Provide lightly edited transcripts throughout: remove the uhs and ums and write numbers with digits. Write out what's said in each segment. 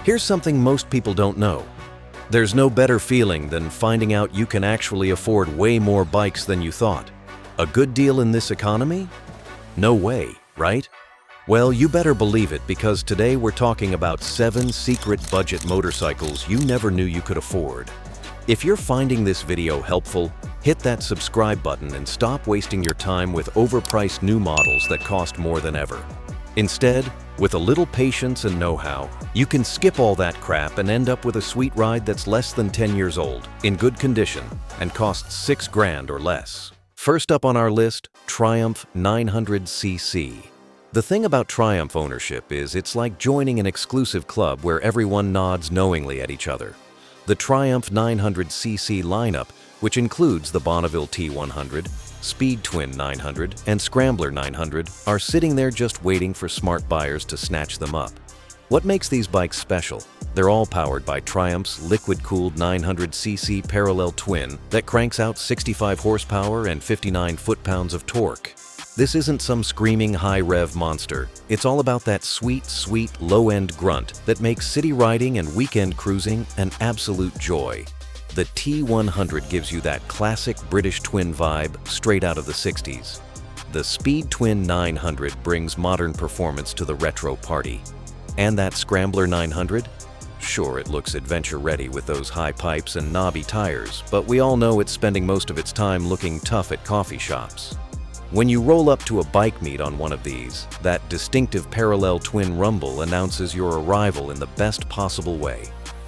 Here's something most people don't know. There's no better feeling than finding out you can actually afford way more bikes than you thought. A good deal in this economy? No way, right? Well, you better believe it, because today we're talking about 7 secret budget motorcycles you never knew you could afford. If you're finding this video helpful, hit that subscribe button and stop wasting your time with overpriced new models that cost more than ever. Instead, with a little patience and know-how, you can skip all that crap and end up with a sweet ride that's less than 10 years old, in good condition, and costs 6 grand or less. First up on our list, Triumph 900cc. The thing about Triumph ownership is it's like joining an exclusive club where everyone nods knowingly at each other. The Triumph 900cc lineup, which includes the Bonneville T100, Speed Twin 900, and Scrambler 900, are sitting there just waiting for smart buyers to snatch them up. What makes these bikes special? They're all powered by Triumph's liquid-cooled 900cc parallel twin that cranks out 65 horsepower and 59 foot-pounds of torque. This isn't some screaming high-rev monster. It's all about that sweet, low-end grunt that makes city riding and weekend cruising an absolute joy. The T100 gives you that classic British twin vibe straight out of the 60s. The Speed Twin 900 brings modern performance to the retro party. And that Scrambler 900? Sure, it looks adventure-ready with those high pipes and knobby tires, but we all know it's spending most of its time looking tough at coffee shops. When you roll up to a bike meet on one of these, that distinctive parallel twin rumble announces your arrival in the best possible way.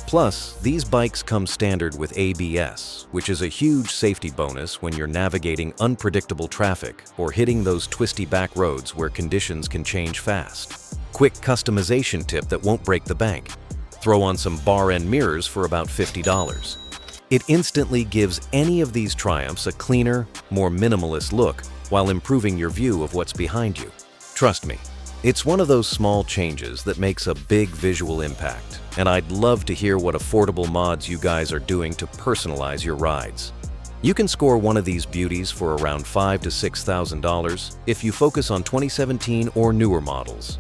Plus, these bikes come standard with ABS, which is a huge safety bonus when you're navigating unpredictable traffic or hitting those twisty back roads where conditions can change fast. Quick customization tip that won't break the bank. Throw on some bar-end mirrors for about $50. It instantly gives any of these Triumphs a cleaner, more minimalist look, while improving your view of what's behind you. Trust me, it's one of those small changes that makes a big visual impact, and I'd love to hear what affordable mods you guys are doing to personalize your rides. You can score one of these beauties for around $5,000 to $6,000 if you focus on 2017 or newer models.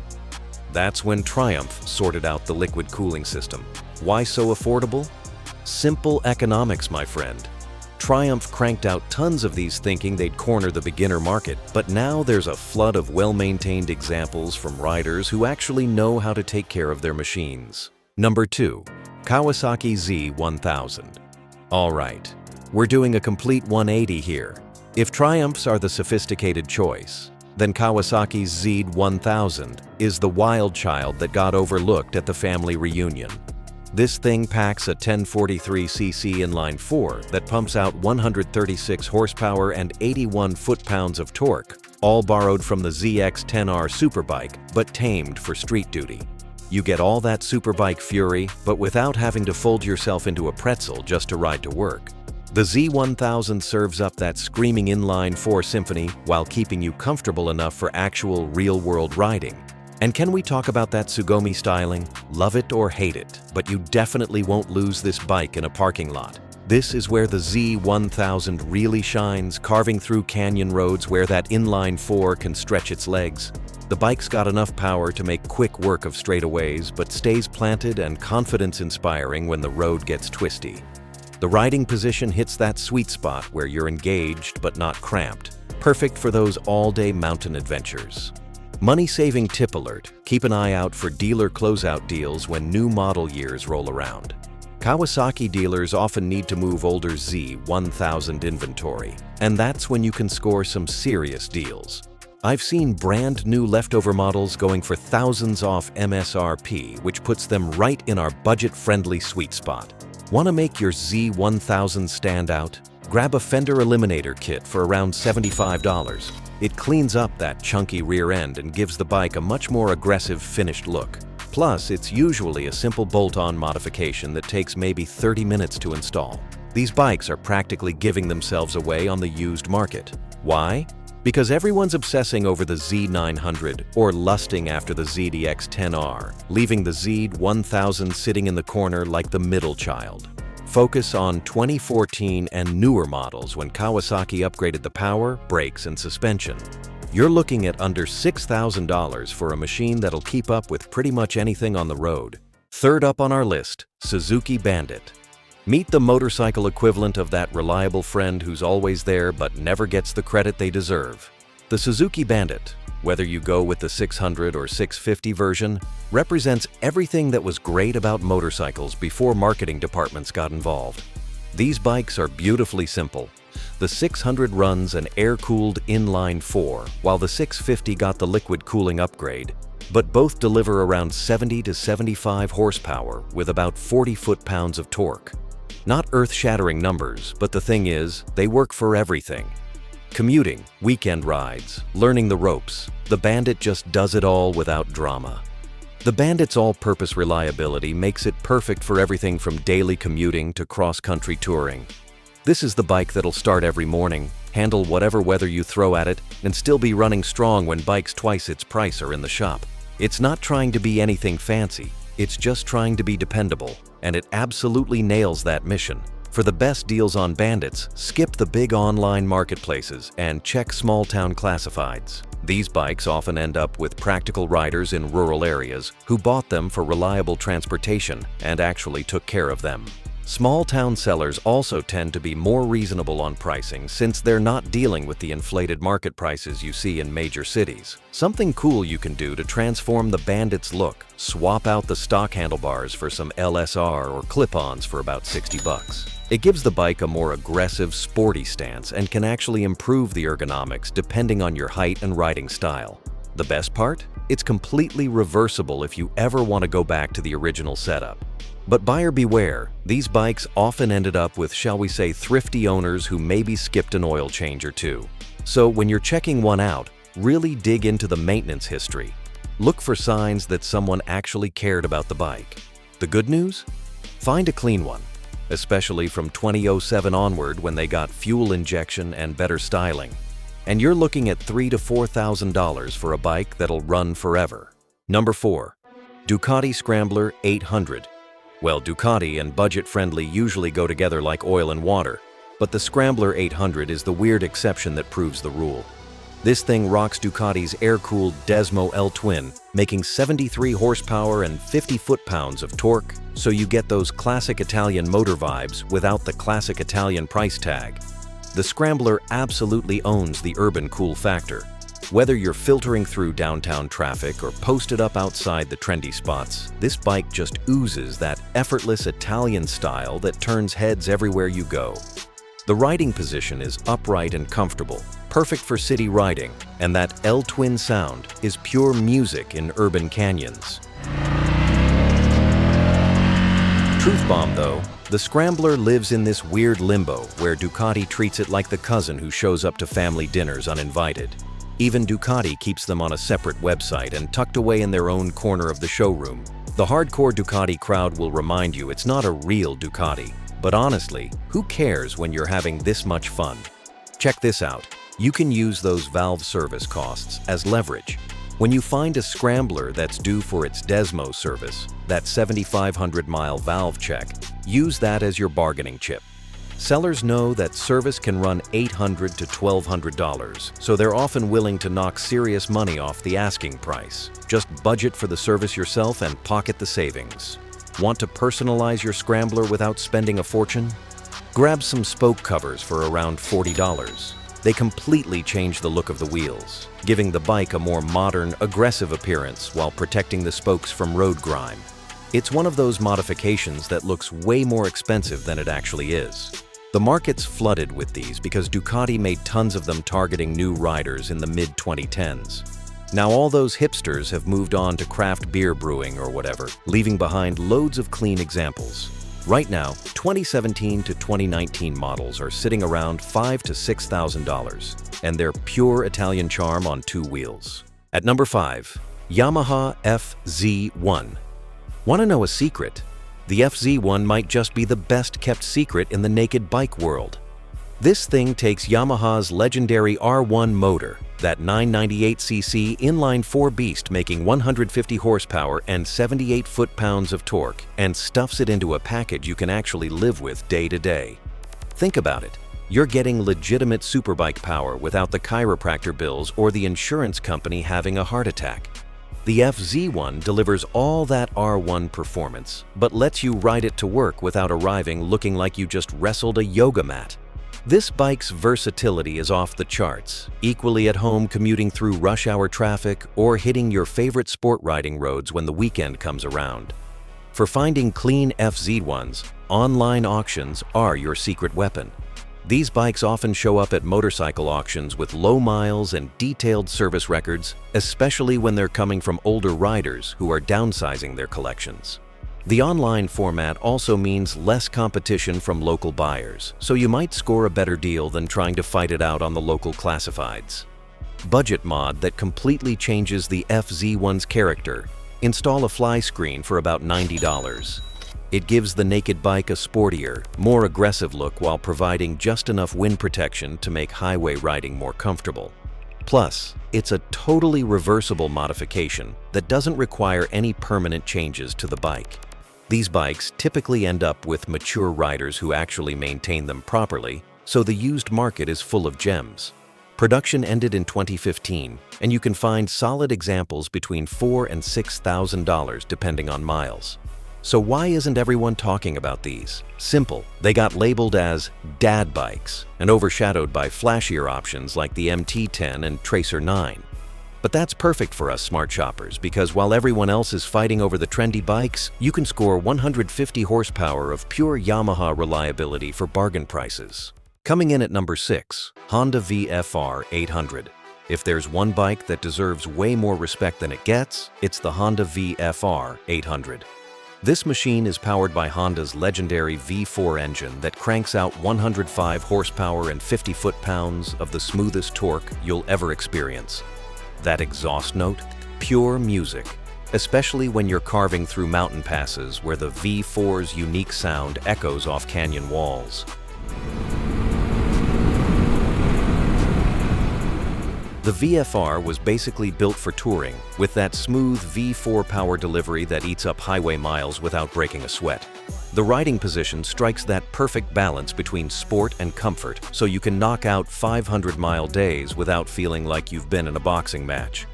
That's when Triumph sorted out the liquid cooling system. Why so affordable? Simple economics, my friend. Triumph cranked out tons of these thinking they'd corner the beginner market, but now there's a flood of well-maintained examples from riders who actually know how to take care of their machines. Number 2. Kawasaki Z1000. Alright, we're doing a complete 180 here. If Triumphs are the sophisticated choice, then Kawasaki's Z1000 is the wild child that got overlooked at the family reunion. This thing packs a 1043cc inline 4 that pumps out 136 horsepower and 81 foot-pounds of torque, all borrowed from the ZX-10R superbike, but tamed for street duty. You get all that superbike fury, but without having to fold yourself into a pretzel just to ride to work. The Z1000 serves up that screaming inline 4 symphony while keeping you comfortable enough for actual real-world riding. And can we talk about that Sugumi styling? Love it or hate it, but you definitely won't lose this bike in a parking lot. This is where the Z1000 really shines, carving through canyon roads where that inline 4 can stretch its legs. The bike's got enough power to make quick work of straightaways, but stays planted and confidence-inspiring when the road gets twisty. The riding position hits that sweet spot where you're engaged but not cramped, perfect for those all-day mountain adventures. Money-saving tip alert: keep an eye out for dealer closeout deals when new model years roll around. Kawasaki dealers often need to move older Z1000 inventory, and that's when you can score some serious deals. I've seen brand new leftover models going for thousands off MSRP, which puts them right in our budget-friendly sweet spot. Want to make your Z1000 stand out? Grab a fender eliminator kit for around $75. It cleans up that chunky rear end and gives the bike a much more aggressive finished look. Plus, it's usually a simple bolt-on modification that takes maybe 30 minutes to install. These bikes are practically giving themselves away on the used market. Why? Because everyone's obsessing over the Z900 or lusting after the ZDX-10R, leaving the Z1000 sitting in the corner like the middle child. Focus on 2014 and newer models when Kawasaki upgraded the power, brakes, and suspension. You're looking at under $6,000 for a machine that'll keep up with pretty much anything on the road. Third up on our list, Suzuki Bandit. Meet the motorcycle equivalent of that reliable friend who's always there but never gets the credit they deserve. The Suzuki Bandit, whether you go with the 600 or 650 version, represents everything that was great about motorcycles before marketing departments got involved. These bikes are beautifully simple. The 600 runs an air-cooled inline 4, while the 650 got the liquid cooling upgrade, but both deliver around 70 to 75 horsepower with about 40 foot-pounds of torque. Not earth-shattering numbers, but the thing is, they work for everything. Commuting, weekend rides, learning the ropes, the Bandit just does it all without drama. The Bandit's all-purpose reliability makes it perfect for everything from daily commuting to cross-country touring. This is the bike that'll start every morning, handle whatever weather you throw at it, and still be running strong when bikes twice its price are in the shop. It's not trying to be anything fancy, it's just trying to be dependable, and it absolutely nails that mission. For the best deals on Bandits, skip the big online marketplaces and check small-town classifieds. These bikes often end up with practical riders in rural areas who bought them for reliable transportation and actually took care of them. Small-town sellers also tend to be more reasonable on pricing since they're not dealing with the inflated market prices you see in major cities. Something cool you can do to transform the Bandit's look: swap out the stock handlebars for some LSR or clip-ons for about 60 bucks. It gives the bike a more aggressive, sporty stance and can actually improve the ergonomics depending on your height and riding style. The best part? It's completely reversible if you ever want to go back to the original setup. But buyer beware, these bikes often ended up with, shall we say, thrifty owners who maybe skipped an oil change or two. So when you're checking one out, really dig into the maintenance history. Look for signs that someone actually cared about the bike. The good news? Find a clean one, especially from 2007 onward when they got fuel injection and better styling. And you're looking at $3,000 to $4,000 for a bike that'll run forever. Number 4. Ducati Scrambler 800. Well, Ducati and budget-friendly usually go together like oil and water, but the Scrambler 800 is the weird exception that proves the rule. This thing rocks Ducati's air-cooled Desmo L-Twin, making 73 horsepower and 50 foot-pounds of torque, so you get those classic Italian motor vibes without the classic Italian price tag. The Scrambler absolutely owns the urban cool factor. Whether you're filtering through downtown traffic or posted up outside the trendy spots, this bike just oozes that effortless Italian style that turns heads everywhere you go. The riding position is upright and comfortable, perfect for city riding, and that L-Twin sound is pure music in urban canyons. Truth bomb though, the Scrambler lives in this weird limbo where Ducati treats it like the cousin who shows up to family dinners uninvited. Even Ducati keeps them on a separate website and tucked away in their own corner of the showroom. The hardcore Ducati crowd will remind you it's not a real Ducati, but honestly, who cares when you're having this much fun? Check this out. You can use those valve service costs as leverage. When you find a Scrambler that's due for its Desmo service, that 7,500-mile valve check, use that as your bargaining chip. Sellers know that service can run $800 to $1,200, so they're often willing to knock serious money off the asking price. Just budget for the service yourself and pocket the savings. Want to personalize your Scrambler without spending a fortune? Grab some spoke covers for around $40. They completely change the look of the wheels, giving the bike a more modern, aggressive appearance while protecting the spokes from road grime. It's one of those modifications that looks way more expensive than it actually is. The market's flooded with these because Ducati made tons of them targeting new riders in the mid-2010s. Now all those hipsters have moved on to craft beer brewing or whatever, leaving behind loads of clean examples. Right now, 2017 to 2019 models are sitting around $5,000 to $6,000, and they're pure Italian charm on two wheels. At number 5, Yamaha FZ1. Want to know a secret? The FZ1 might just be the best-kept secret in the naked bike world. This thing takes Yamaha's legendary R1 motor, that 998cc inline-4 beast making 150 horsepower and 78 foot-pounds of torque, and stuffs it into a package you can actually live with day to day. Think about it. You're getting legitimate superbike power without the chiropractor bills or the insurance company having a heart attack. The FZ1 delivers all that R1 performance, but lets you ride it to work without arriving looking like you just wrestled a yoga mat. This bike's versatility is off the charts, equally at home commuting through rush hour traffic or hitting your favorite sport riding roads when the weekend comes around. For finding clean FZ1s, online auctions are your secret weapon. These bikes often show up at motorcycle auctions with low miles and detailed service records, especially when they're coming from older riders who are downsizing their collections. The online format also means less competition from local buyers, so you might score a better deal than trying to fight it out on the local classifieds. Budget mod that completely changes the FZ1's character. Install a fly screen for about $90. It gives the naked bike a sportier, more aggressive look while providing just enough wind protection to make highway riding more comfortable. Plus, it's a totally reversible modification that doesn't require any permanent changes to the bike. These bikes typically end up with mature riders who actually maintain them properly, so the used market is full of gems. Production ended in 2015, and you can find solid examples between $4,000 and $6,000 depending on miles. So why isn't everyone talking about these? Simple, they got labeled as dad bikes and overshadowed by flashier options like the MT10 and Tracer 9. But that's perfect for us smart shoppers because while everyone else is fighting over the trendy bikes, you can score 150 horsepower of pure Yamaha reliability for bargain prices. Coming in at number 6, Honda VFR800. If there's one bike that deserves way more respect than it gets, it's the Honda VFR800. This machine is powered by Honda's legendary V4 engine that cranks out 105 horsepower and 50 foot-pounds of the smoothest torque you'll ever experience. That exhaust note? Pure music, especially when you're carving through mountain passes where the V4's unique sound echoes off canyon walls. The VFR was basically built for touring, with that smooth V4 power delivery that eats up highway miles without breaking a sweat. The riding position strikes that perfect balance between sport and comfort, so you can knock out 500-mile days without feeling like you've been in a boxing match.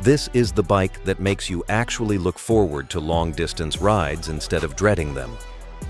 This is the bike that makes you actually look forward to long-distance rides instead of dreading them.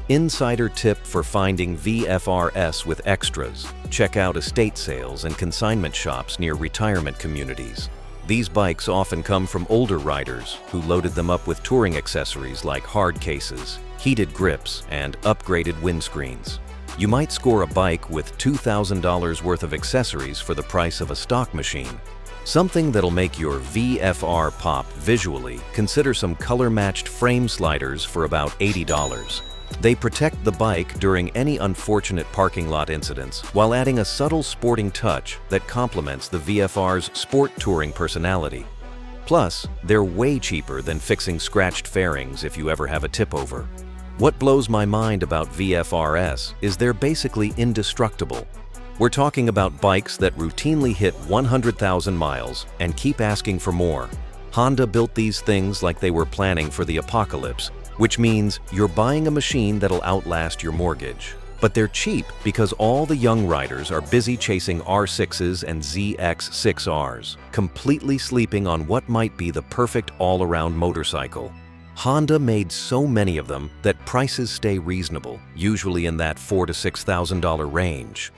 Insider tip for finding VFRs with extras: check out estate sales and consignment shops near retirement communities. These bikes often come from older riders who loaded them up with touring accessories like hard cases, heated grips, and upgraded windscreens. You might score a bike with $2,000 worth of accessories for the price of a stock machine. Something that'll make your VFR pop visually. Consider some color-matched frame sliders for about $80. They protect the bike during any unfortunate parking lot incidents while adding a subtle sporting touch that complements the VFR's sport touring personality. Plus, they're way cheaper than fixing scratched fairings if you ever have a tip-over. What blows my mind about VFRs is they're basically indestructible. We're talking about bikes that routinely hit 100,000 miles and keep asking for more. Honda built these things like they were planning for the apocalypse, which means you're buying a machine that'll outlast your mortgage. But they're cheap because all the young riders are busy chasing R6s and ZX6Rs, completely sleeping on what might be the perfect all-around motorcycle. Honda made so many of them that prices stay reasonable, usually in that $4,000 to $6,000 range.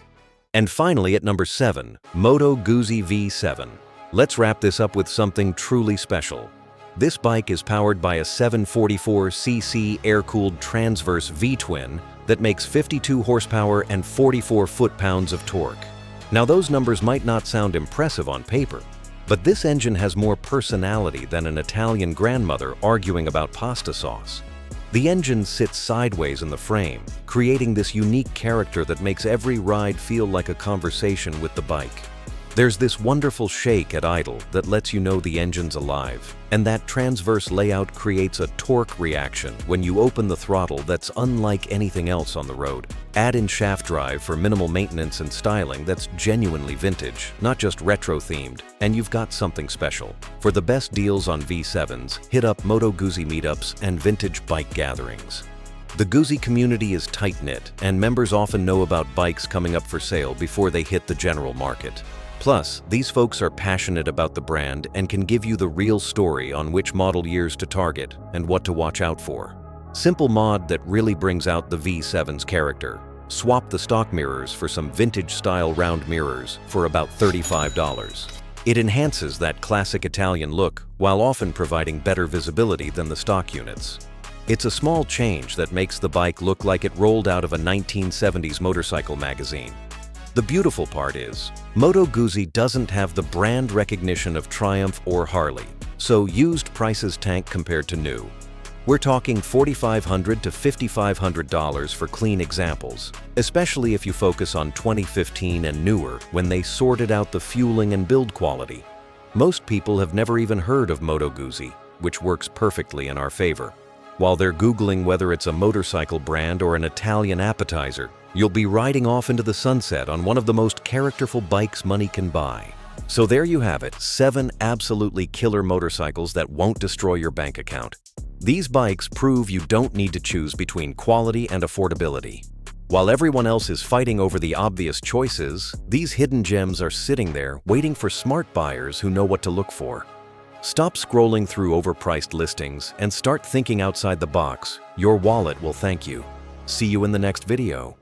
And finally at number 7, Moto Guzzi V7. Let's wrap this up with something truly special. This bike is powered by a 744cc air-cooled transverse V-twin that makes 52 horsepower and 44 foot-pounds of torque. Now those numbers might not sound impressive on paper, but this engine has more personality than an Italian grandmother arguing about pasta sauce. The engine sits sideways in the frame, creating this unique character that makes every ride feel like a conversation with the bike. There's this wonderful shake at idle that lets you know the engine's alive, and that transverse layout creates a torque reaction when you open the throttle that's unlike anything else on the road. Add in shaft drive for minimal maintenance and styling that's genuinely vintage, not just retro-themed, and you've got something special. For the best deals on V7s, hit up Moto Guzzi meetups and vintage bike gatherings. The Guzzi community is tight-knit, and members often know about bikes coming up for sale before they hit the general market. Plus, these folks are passionate about the brand and can give you the real story on which model years to target and what to watch out for. Simple mod that really brings out the V7's character. Swap the stock mirrors for some vintage-style round mirrors for about $35. It enhances that classic Italian look while often providing better visibility than the stock units. It's a small change that makes the bike look like it rolled out of a 1970s motorcycle magazine. The beautiful part is, Moto Guzzi doesn't have the brand recognition of Triumph or Harley, so used prices tank compared to new. We're talking $4,500 to $5,500 for clean examples, especially if you focus on 2015 and newer when they sorted out the fueling and build quality. Most people have never even heard of Moto Guzzi, which works perfectly in our favor. While they're Googling whether it's a motorcycle brand or an Italian appetizer, you'll be riding off into the sunset on one of the most characterful bikes money can buy. So there you have it, 7 absolutely killer motorcycles that won't destroy your bank account. These bikes prove you don't need to choose between quality and affordability. While everyone else is fighting over the obvious choices, these hidden gems are sitting there waiting for smart buyers who know what to look for. Stop scrolling through overpriced listings and start thinking outside the box. Your wallet will thank you. See you in the next video.